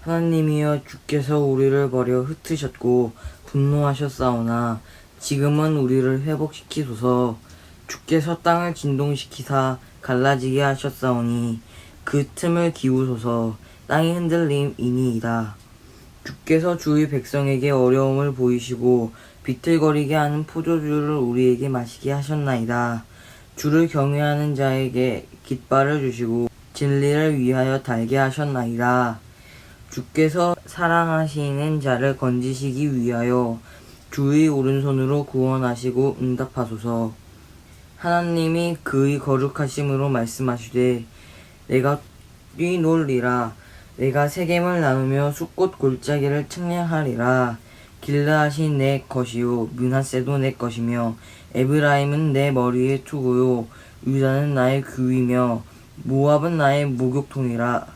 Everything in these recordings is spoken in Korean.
하나님이여 주께서 우리를 버려 흩으셨고 분노하셨사오나 지금은 우리를 회복시키소서. 주께서 땅을 진동시키사 갈라지게 하셨사오니 그 틈을 기우소서. 땅이 흔들림이니이다. 주께서 주의 백성에게 어려움을 보이시고 비틀거리게 하는 포도주를 우리에게 마시게 하셨나이다. 주를 경외하는 자에게 깃발을 주시고 진리를 위하여 달게 하셨나이다. 주께서 사랑하시는 자를 건지시기 위하여 주의 오른손으로 구원하시고 응답하소서. 하나님이 그의 거룩하심으로 말씀하시되 내가 뛰놀리라. 내가 세겜을 나누며 숫꽃 골짜기를 측량하리라. 길르앗이 내 것이요 므낫세도 내 것이며 에브라임은 내 머리의 투구요 유다는 나의 규이며 모압은 나의 목욕통이라.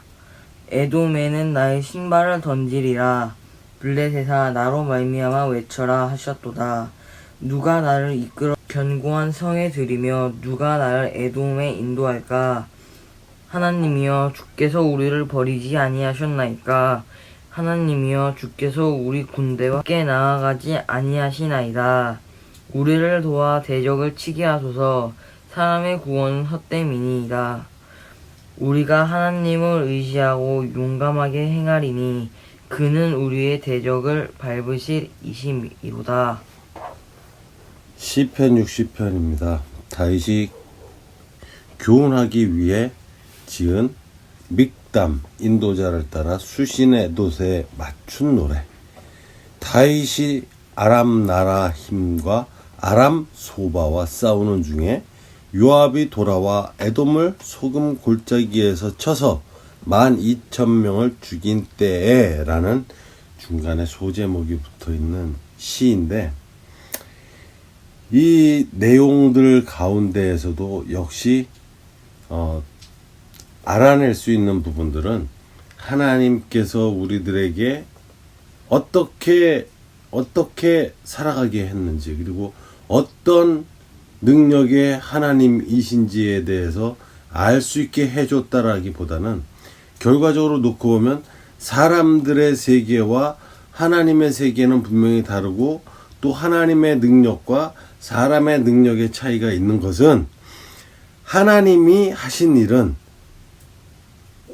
에돔에는 나의 신발을 던지리라. 블레셋아 나로 말미암아 외쳐라 하셨도다. 누가 나를 이끌어 견고한 성에 들이며 누가 나를 에돔에 인도할까? 하나님이여 주께서 우리를 버리지 아니하셨나이까? 하나님이여 주께서 우리 군대와 함께 나아가지 아니하시나이다. 우리를 도와 대적을 치게 하소서. 사람의 구원은 헛됨이니이다. 우리가 하나님을 의지하고 용감하게 행하리니 그는 우리의 대적을 밟으실 이심이로다. 시편 60편입니다. 다윗이 교훈하기 위해 지은 믹담 인도자를 따라 수신의 돛에 맞춘 노래. 다윗이 아람 나라 힘과 아람 소바와 싸우는 중에 요압이 돌아와 에돔을 소금 골짜기에서 쳐서 12,000명을 죽인 때에 라는 중간에 소제목이 붙어있는 시인데, 이 내용들 가운데에서도 역시 알아낼 수 있는 부분들은 하나님께서 우리들에게 어떻게 살아가게 했는지, 그리고 어떤 능력의 하나님이신지에 대해서 알 수 있게 해줬다라기보다는 결과적으로 놓고 보면 사람들의 세계와 하나님의 세계는 분명히 다르고, 또 하나님의 능력과 사람의 능력의 차이가 있는 것은 하나님이 하신 일은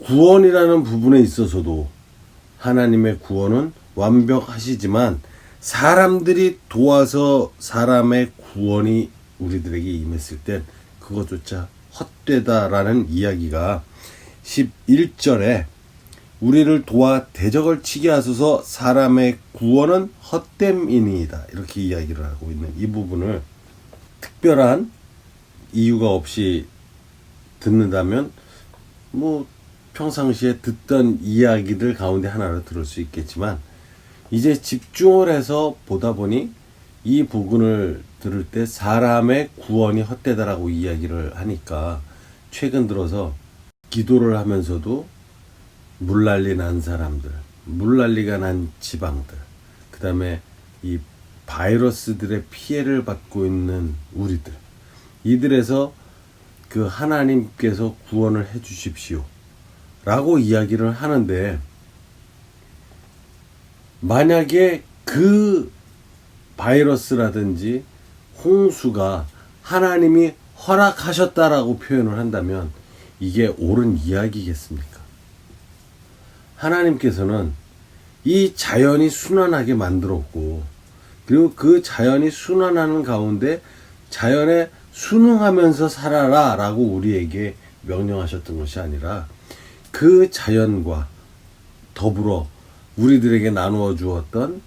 구원이라는 부분에 있어서도 하나님의 구원은 완벽하시지만 사람들이 도와서 사람의 구원이 우리들에게 임했을 땐 그것조차 헛되다라는 이야기가 11절에 우리를 도와 대적을 치게 하소서. 사람의 구원은 헛됨이니이다, 이렇게 이야기를 하고 있는 이 부분을 특별한 이유가 없이 듣는다면 평상시에 듣던 이야기들 가운데 하나로 들을 수 있겠지만, 이제 집중을 해서 보다 보니 이 부분을 들을 때 사람의 구원이 헛되다라고 이야기를 하니까 최근 들어서 기도를 하면서도 물난리 난 사람들, 물난리가 난 지방들, 그 다음에 이 바이러스들의 피해를 받고 있는 우리들, 이들에서 그 하나님께서 구원을 해 주십시오 라고 이야기를 하는데, 만약에 그 바이러스라든지 홍수가 하나님이 허락하셨다라고 표현을 한다면 이게 옳은 이야기겠습니까? 하나님께서는 이 자연이 순환하게 만들었고, 그리고 그 자연이 순환하는 가운데 자연에 순응하면서 살아라 라고 우리에게 명령하셨던 것이 아니라, 그 자연과 더불어 우리들에게 나누어 주었던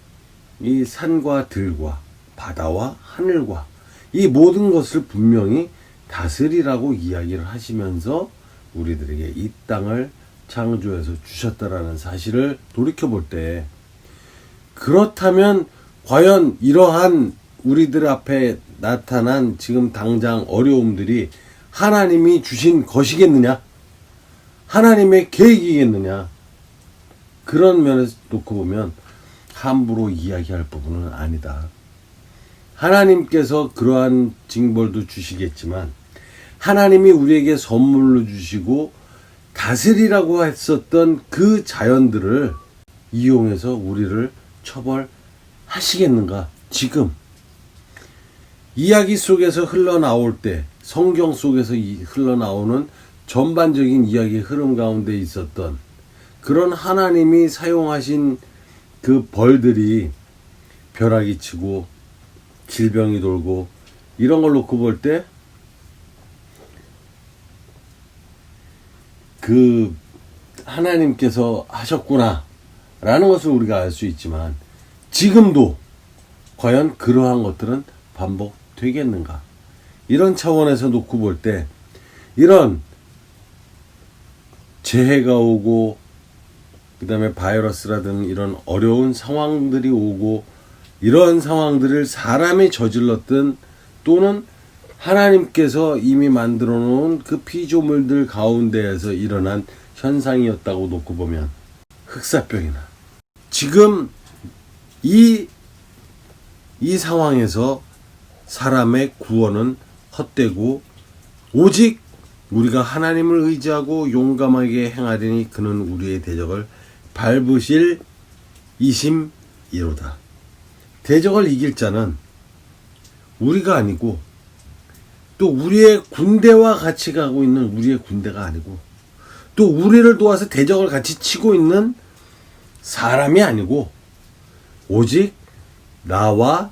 이 산과 들과 바다와 하늘과 이 모든 것을 분명히 다스리라고 이야기를 하시면서 우리들에게 이 땅을 창조해서 주셨다라는 사실을 돌이켜볼 때, 그렇다면 과연 이러한 우리들 앞에 나타난 지금 당장 어려움들이 하나님이 주신 것이겠느냐? 하나님의 계획이겠느냐? 그런 면에서 놓고 보면 함부로 이야기할 부분은 아니다. 하나님께서 그러한 징벌도 주시겠지만 하나님이 우리에게 선물로 주시고 다스리라고 했었던 그 자연들을 이용해서 우리를 처벌하시겠는가? 지금 이야기 속에서 흘러나올 때, 성경 속에서 흘러나오는 전반적인 이야기 흐름 가운데 있었던 그런 하나님이 사용하신 그 벌들이 벼락이 치고 질병이 돌고 이런 걸 놓고 볼 때 그 하나님께서 하셨구나 라는 것을 우리가 알 수 있지만, 지금도 과연 그러한 것들은 반복되겠는가? 이런 차원에서 놓고 볼 때 이런 재해가 오고 그 다음에 바이러스라든 이런 어려운 상황들이 오고, 이런 상황들을 사람이 저질렀든 또는 하나님께서 이미 만들어 놓은 그 피조물들 가운데에서 일어난 현상이었다고 놓고 보면, 흑사병이나 지금 이 상황에서 사람의 구원은 헛되고 오직 우리가 하나님을 의지하고 용감하게 행하리니 그는 우리의 대적을 밟으실 이심이로다. 대적을 이길 자는 우리가 아니고 또 우리의 군대와 같이 가고 있는 우리의 군대가 아니고 또 우리를 도와서 대적을 같이 치고 있는 사람이 아니고 오직 나와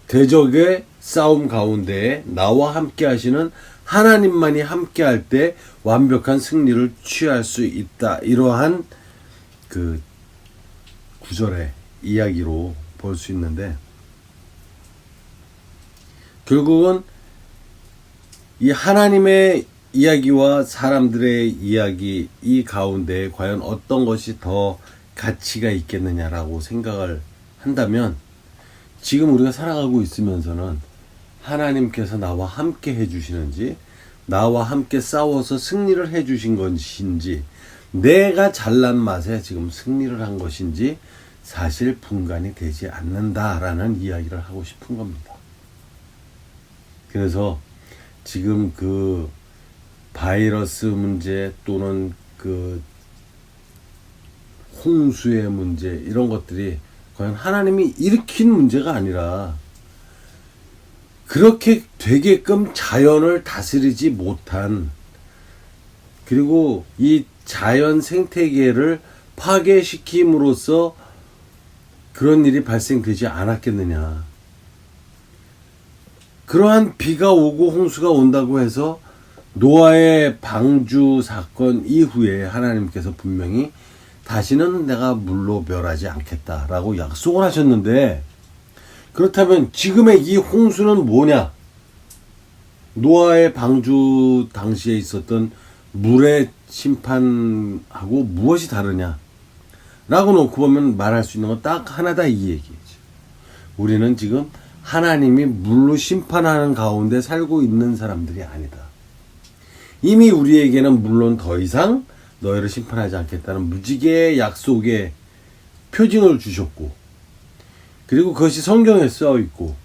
대적의 싸움 가운데에 나와 함께 하시는 하나님만이 함께 할 때 완벽한 승리를 취할 수 있다. 이러한 그 구절의 이야기로 볼 수 있는데, 결국은 이 하나님의 이야기와 사람들의 이야기 이 가운데 과연 어떤 것이 더 가치가 있겠느냐라고 생각을 한다면, 지금 우리가 살아가고 있으면서는 하나님께서 나와 함께 해주시는지, 나와 함께 싸워서 승리를 해주신 것인지, 내가 잘난 맛에 지금 승리를 한 것인지 사실 분간이 되지 않는다라는 이야기를 하고 싶은 겁니다. 그래서 지금 그 바이러스 문제 또는 그 홍수의 문제, 이런 것들이 과연 하나님이 일으킨 문제가 아니라 그렇게 되게끔 자연을 다스리지 못한, 그리고 이 자연 생태계를 파괴시킴으로써 그런 일이 발생되지 않았겠느냐. 그러한 비가 오고 홍수가 온다고 해서 노아의 방주 사건 이후에 하나님께서 분명히 다시는 내가 물로 멸하지 않겠다라고 약속을 하셨는데, 그렇다면 지금의 이 홍수는 뭐냐? 노아의 방주 당시에 있었던 물의 심판하고 무엇이 다르냐? 라고 놓고 보면 말할 수 있는 건 딱 하나다, 이 얘기죠. 우리는 지금 하나님이 물로 심판하는 가운데 살고 있는 사람들이 아니다. 이미 우리에게는 물론 더 이상 너희를 심판하지 않겠다는 무지개의 약속의 표징을 주셨고, 그리고 그것이 성경에 써 있고,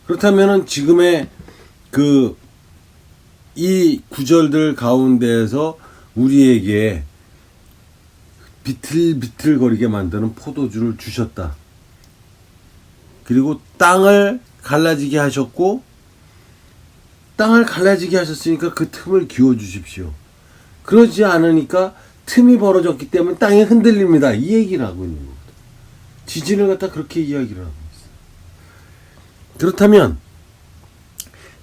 그렇다면은 지금의 이 구절들 가운데에서 우리에게 비틀비틀거리게 만드는 포도주를 주셨다. 그리고 땅을 갈라지게 하셨고, 땅을 갈라지게 하셨으니까 그 틈을 기워 주십시오. 그러지 않으니까 틈이 벌어졌기 때문에 땅이 흔들립니다. 이 얘기를 하고 있는 겁니다. 지진을 갖다 그렇게 이야기를 하고 있어요. 그렇다면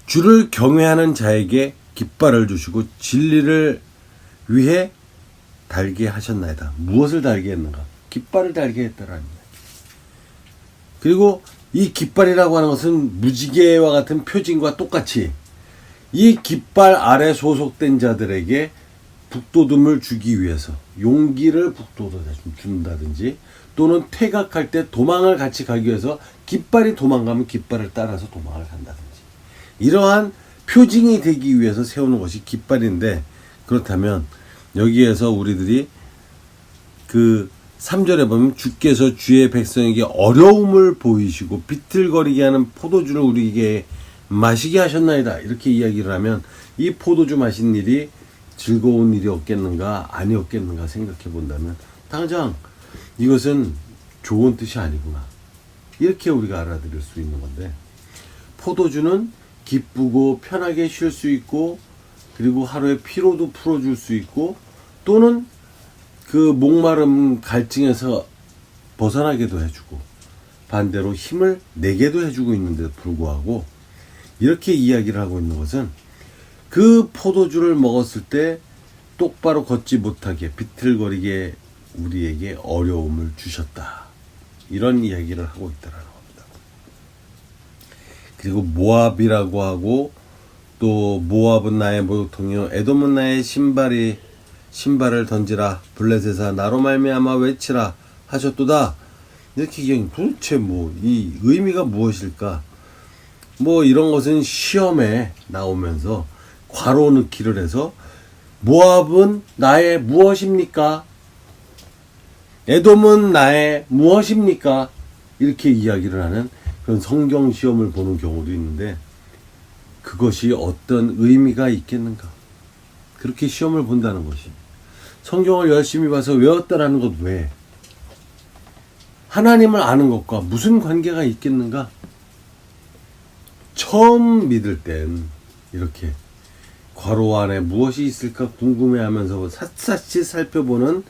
주를 경외하는 자에게 깃발을 주시고 진리를 위해 달게 하셨나이다. 무엇을 달게 했는가? 깃발을 달게 했다라는 거예요. 그리고 이 깃발이라고 하는 것은 무지개와 같은 표징과 똑같이 이 깃발 아래 소속된 자들에게 북돋움을 주기 위해서 용기를 준다든지, 또는 퇴각할 때 도망을 같이 가기 위해서 깃발이 도망가면 깃발을 따라서 도망을 간다든지, 이러한 표징이 되기 위해서 세우는 것이 깃발인데, 그렇다면 여기에서 우리들이 그 3절에 보면 주께서 주의 백성에게 어려움을 보이시고 비틀거리게 하는 포도주를 우리에게 마시게 하셨나이다, 이렇게 이야기를 하면 이 포도주 마신 일이 즐거운 일이 없겠는가 아니었겠는가 생각해 본다면, 당장 이것은 좋은 뜻이 아니구나. 이렇게 우리가 알아들을 수 있는 건데, 포도주는 기쁘고 편하게 쉴 수 있고, 그리고 하루의 피로도 풀어줄 수 있고, 또는 그 목마름 갈증에서 벗어나게도 해주고, 반대로 힘을 내게도 해주고 있는데도 불구하고, 이렇게 이야기를 하고 있는 것은 그 포도주를 먹었을 때 똑바로 걷지 못하게 비틀거리게 우리에게 어려움을 주셨다. 이런 이야기를 하고 있다라는 겁니다. 그리고 모압이라고 하고, 또 모압은 나의 모욕통이요 에돔은 나의 신발을 던지라, 블레셋아 나로 말미암아 외치라 하셨도다. 이렇게 얘기하면 도대체 이 의미가 무엇일까? 이런 것은 시험에 나오면서 괄호 넣기를 해서 모압은 나의 무엇입니까? 에돔은 나의 무엇입니까? 이렇게 이야기를 하는 그런 성경 시험을 보는 경우도 있는데, 그것이 어떤 의미가 있겠는가? 그렇게 시험을 본다는 것이, 성경을 열심히 봐서 외웠다라는 것 외에 하나님을 아는 것과 무슨 관계가 있겠는가? 처음 믿을 땐 이렇게 괄호 안에 무엇이 있을까 궁금해하면서 샅샅이 살펴보는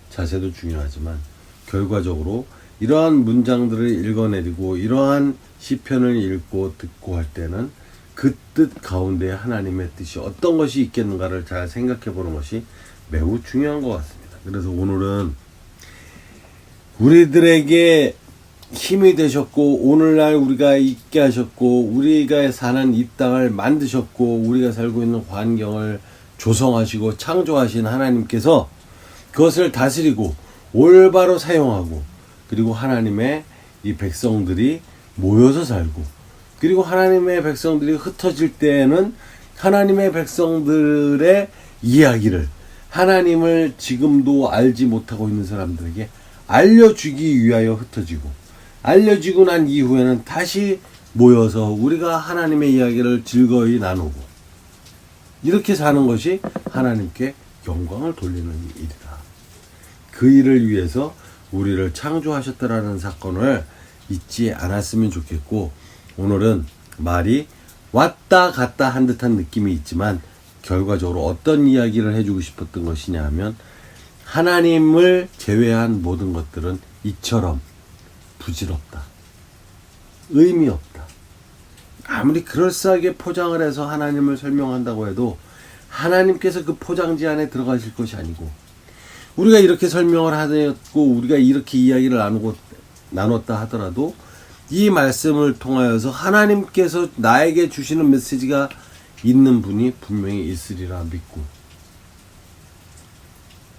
자세도 중요하지만, 결과적으로 이러한 문장들을 읽어내리고 이러한 시편을 읽고 듣고 할 때는 그 뜻 가운데 하나님의 뜻이 어떤 것이 있겠는가를 잘 생각해 보는 것이 매우 중요한 것 같습니다. 그래서 오늘은 우리들에게 힘이 되셨고, 오늘날 우리가 있게 하셨고, 우리가 사는 이 땅을 만드셨고, 우리가 살고 있는 환경을 조성하시고 창조하신 하나님께서 그것을 다스리고 올바로 사용하고, 그리고 하나님의 이 백성들이 모여서 살고, 그리고 하나님의 백성들이 흩어질 때에는 하나님의 백성들의 이야기를, 하나님을 지금도 알지 못하고 있는 사람들에게 알려주기 위하여 흩어지고, 알려지고 난 이후에는 다시 모여서 우리가 하나님의 이야기를 즐거이 나누고, 이렇게 사는 것이 하나님께 영광을 돌리는 일이다. 그 일을 위해서 우리를 창조하셨다라는 사건을 잊지 않았으면 좋겠고, 오늘은 말이 왔다 갔다 한 듯한 느낌이 있지만 결과적으로 어떤 이야기를 해주고 싶었던 것이냐 하면, 하나님을 제외한 모든 것들은 이처럼 부질없다, 의미 없다. 아무리 그럴싸하게 포장을 해서 하나님을 설명한다고 해도 하나님께서 그 포장지 안에 들어가실 것이 아니고, 우리가 이렇게 설명을 하였고 우리가 이렇게 이야기를 나눴다 하더라도 이 말씀을 통하여서 하나님께서 나에게 주시는 메시지가 있는 분이 분명히 있으리라 믿고,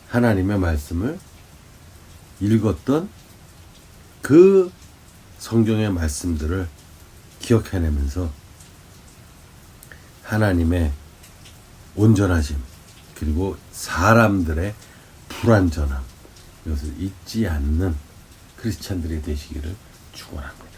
하나님의 말씀을 읽었던 그 성경의 말씀들을 기억해내면서 하나님의 온전하심, 그리고 사람들의 불완전함, 이것을 잊지 않는 크리스찬들이 되시기를 축원합니다.